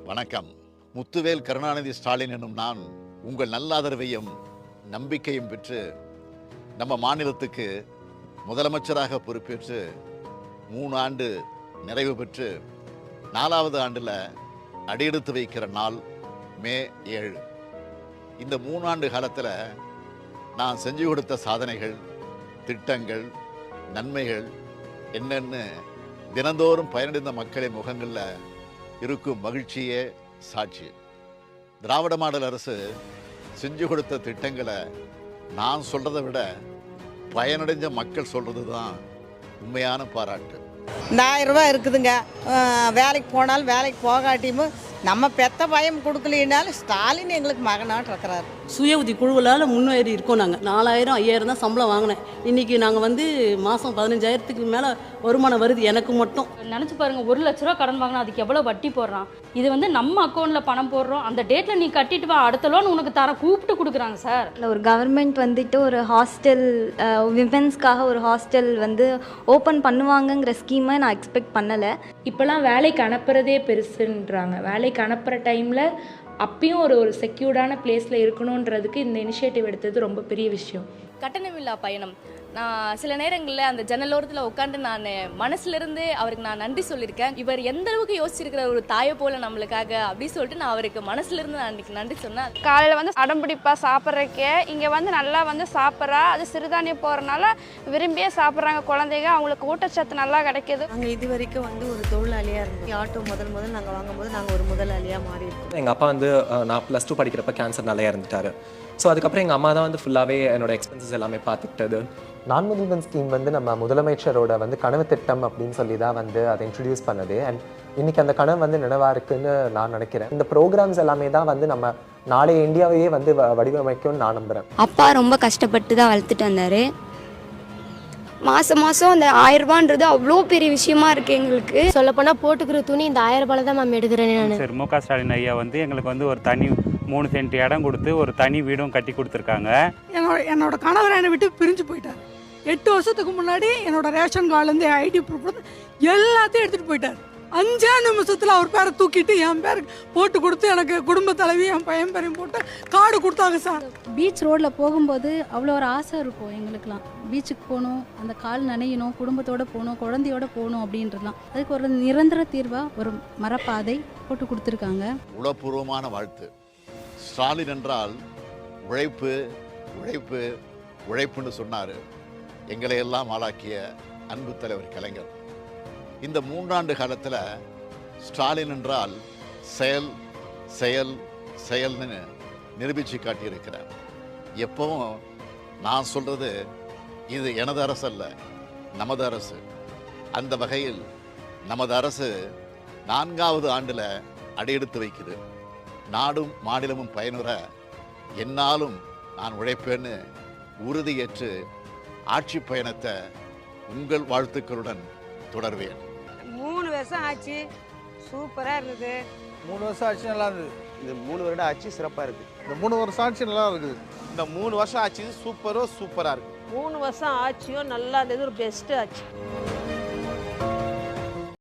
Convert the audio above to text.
வணக்கம். முத்துவேல் கருணாநிதி ஸ்டாலின் என்னும் நான் உங்கள் நல்லாதரவையும் நம்பிக்கையும் பெற்று நம்ம மாநிலத்துக்கு முதலமைச்சராக பொறுப்பேற்று 3 ஆண்டு நிறைவு பெற்று 4வது ஆண்டில் அடியெடுத்து வைக்கிற நாள் மே 7. இந்த 3 ஆண்டு காலத்தில் நான் செஞ்சு கொடுத்த சாதனைகள், திட்டங்கள், நன்மைகள் என்னென்னு தினந்தோறும் பயனடைந்த மக்களின் முகங்களில் இருக்கும் மகிழ்ச்சியே சாட்சி. திராவிட மாடல் அரசு செஞ்சு கொடுத்த திட்டங்களை நான் சொல்கிறத விட பயனடைஞ்ச மக்கள் சொல்கிறது தான் உண்மையான பாராட்டு. இந்த 1000 ரூபாய் இருக்குதுங்க. வேலைக்கு போனாலும் வேலைக்கு போகாட்டியும் நம்ம பெத்த பயம் கொடுக்கலினாலும் ஸ்டாலின் எங்களுக்கு மகனாட்டு இருக்கிறாரு. சுய உதவி குழுவலால் முன்னேறி இருக்கோம். நாங்கள் 4000 5000 தான் சம்பளம் வாங்கினேன். இன்றைக்கி நாங்கள் மாதம் 15,000க்கு மேலே வருமானம் வருது எனக்கு மட்டும். நினச்சி பாருங்கள், 1 லட்ச ரூபா கடன் வாங்கினா அதுக்கு எவ்வளோ வட்டி போடுறான். இது நம்ம அக்கௌண்ட்டில் பணம் போடுறோம், அந்த டேட்டில் நீ கட்டிட்டு வா, அடுத்த லோன் உனக்கு கூப்பிட்டு கொடுக்குறாங்க சார். ஒரு கவர்மெண்ட் ஒரு ஹாஸ்டல், விமென்ஸ்க்காக ஒரு ஹாஸ்டல் ஓப்பன் பண்ணுவாங்கங்கிற ஸ்கீமை நான் எக்ஸ்பெக்ட் பண்ணலை. இப்போலாம் வேலைக்கு அனுப்புறதே பெருசுன்றாங்க. வேலைக்கு அனுப்புகிற டைமில் அப்பயும் ஒரு செக்யூர்டான பிளேஸில் இருக்கணுன்றதுக்கு இந்த இனிஷியேட்டிவ் எடுத்தது ரொம்ப பெரிய விஷயம். கட்டணமில்லா பயணம். நான் சில நேரங்களில் அந்த ஜன்னலோரத்தில் உட்காந்து நான் மனசுலேருந்து அவருக்கு நான் நன்றி சொல்லியிருக்கேன். இவர் எந்த அளவுக்கு யோசிச்சிருக்கிற ஒரு தாயை போல் நம்மளுக்காக அப்படின்னு சொல்லிட்டு நான் அவருக்கு மனசுலேருந்து நான் அன்றைக்கி நன்றி சொன்னேன். காலையில் அடம்பிடிப்பா சாப்பிட்றக்கே இங்கே நல்லா சாப்பிட்றா. அது சிறுதானியம் போகிறனால விரும்பியே சாப்பிட்றாங்க குழந்தைங்க. அவங்களுக்கு ஊட்டச்சத்து நல்லா கிடைக்கிது. நாங்கள் இது வரைக்கும் ஒரு தொழிலாளியாக இருந்தோம். ஆட்டோ முதல் நாங்கள் வாங்கும்போது நாங்கள் ஒரு முதலாளியாக மாறி இருக்கோம். எங்கள் அப்பா நான் +2 படிக்கிறப்ப கேன்சர் நல்லா இறந்துட்டாரு. ஸோ அதுக்கப்புறம் எங்கள் அம்மா தான் ஃபுல்லாகவே என்னோட எக்ஸ்பென்சஸ் எல்லாமே பார்த்துக்கிட்டது. நான் முதல்வன் ஸ்கீம் நம்ம முதலமைச்சரோட கனவு திட்டம் அப்படின்னு சொல்லி தான் அதை இன்ட்ரடியூஸ் பண்ணது. அண்ட் இன்னைக்கு அந்த கனவு நினைவாக இருக்குன்னு நான் நினைக்கிறேன். இந்த ப்ரோக்ராம்ஸ் எல்லாமே தான் நம்ம நாளைய இந்தியாவையே வடிவமைக்கும்னு நான் நம்புகிறேன். அப்பா ரொம்ப கஷ்டப்பட்டு தான் வளர்த்துட்டு வந்தார். மாதம் அந்த 1000 ரூபான்றது அவ்வளோ பெரிய விஷயமா இருக்குது எங்களுக்கு. சொல்லப்போனால் போட்டுக்கிற துணி இந்த 1000 ரூபாய் தான் மேம் எடுக்கிறேன் நான். சரி, மு க ஸ்டாலின் ஐயா எங்களுக்கு ஒரு தனி 3 சென்ட் இடம் கொடுத்து ஒரு தனி வீடும் கட்டி கொடுத்துருக்காங்க. என்னோட கணவர் என்னை விட்டு பிரிஞ்சு போயிட்டார். 8 வருஷத்துக்கு முன்னாடி என்னோட ரேஷன் கார்டுலேருந்து ஐடி ப்ரூஃப் எல்லாத்தையும் எடுத்துகிட்டு போயிட்டார். 5 நிமிஷத்தில் அவர் பேரை தூக்கிட்டு என் பேருக்கு போட்டு கொடுத்து எனக்கு குடும்ப தலைவி என் பையன் பேரையும் போட்டு கார்டு கொடுத்தாங்க சார். பீச் ரோட்டில் போகும்போது அவ்வளோ ஒரு ஆசை இருக்கும் எங்களுக்கெலாம். பீச்சுக்கு போகணும், அந்த கால் நனையணும், குடும்பத்தோடு போகணும், குழந்தையோடு போகணும் அப்படின்றலாம். அதுக்கு ஒரு நிரந்தர தீர்வாக ஒரு மரப்பாதை போட்டு கொடுத்துருக்காங்க. உளப்பூர்வமான வாழ்த்து. ஸ்டாலின் என்றால் உழைப்பு உழைப்பு உழைப்புன்னு சொன்னார். எங்களை எல்லாம் ஆளாக்கிய அன்பு தலைவர் கலைஞர். இந்த 3 ஆண்டு காலத்தில் ஸ்டாலின் என்றால் செயல் செயல் செயல்னு நிரூபித்து காட்டியிருக்கிறார். எப்பவும் நான் சொல்கிறது இது எனது அரசு அல்ல, நமது அரசு. அந்த வகையில் நமது அரசு 4வது ஆண்டில் அடியெடுத்து வைக்குது. நாடும் மாநிலமும் பயனுற என்னாலும் நான் உழைப்பேன்னு உறுதியேற்று ஆட்சி பயணத்தை உங்கள் வாழ்த்துக்களுடன் தொடர்வேன். 3 வருஷம் ஆச்சு, சூப்பராக இருந்தது. 3 வருஷம் ஆட்சி நல்லா இருந்தது. இந்த 3 வருட ஆட்சி சிறப்பாக இருக்குது. இந்த 3 வருஷம் ஆட்சி நல்லா இருக்குது. இந்த 3 வருஷம் ஆட்சி சூப்பராக இருக்குது. 3 வருஷம் ஆட்சியும் நல்லா இருந்தது, ஒரு பெஸ்ட்டு ஆச்சு.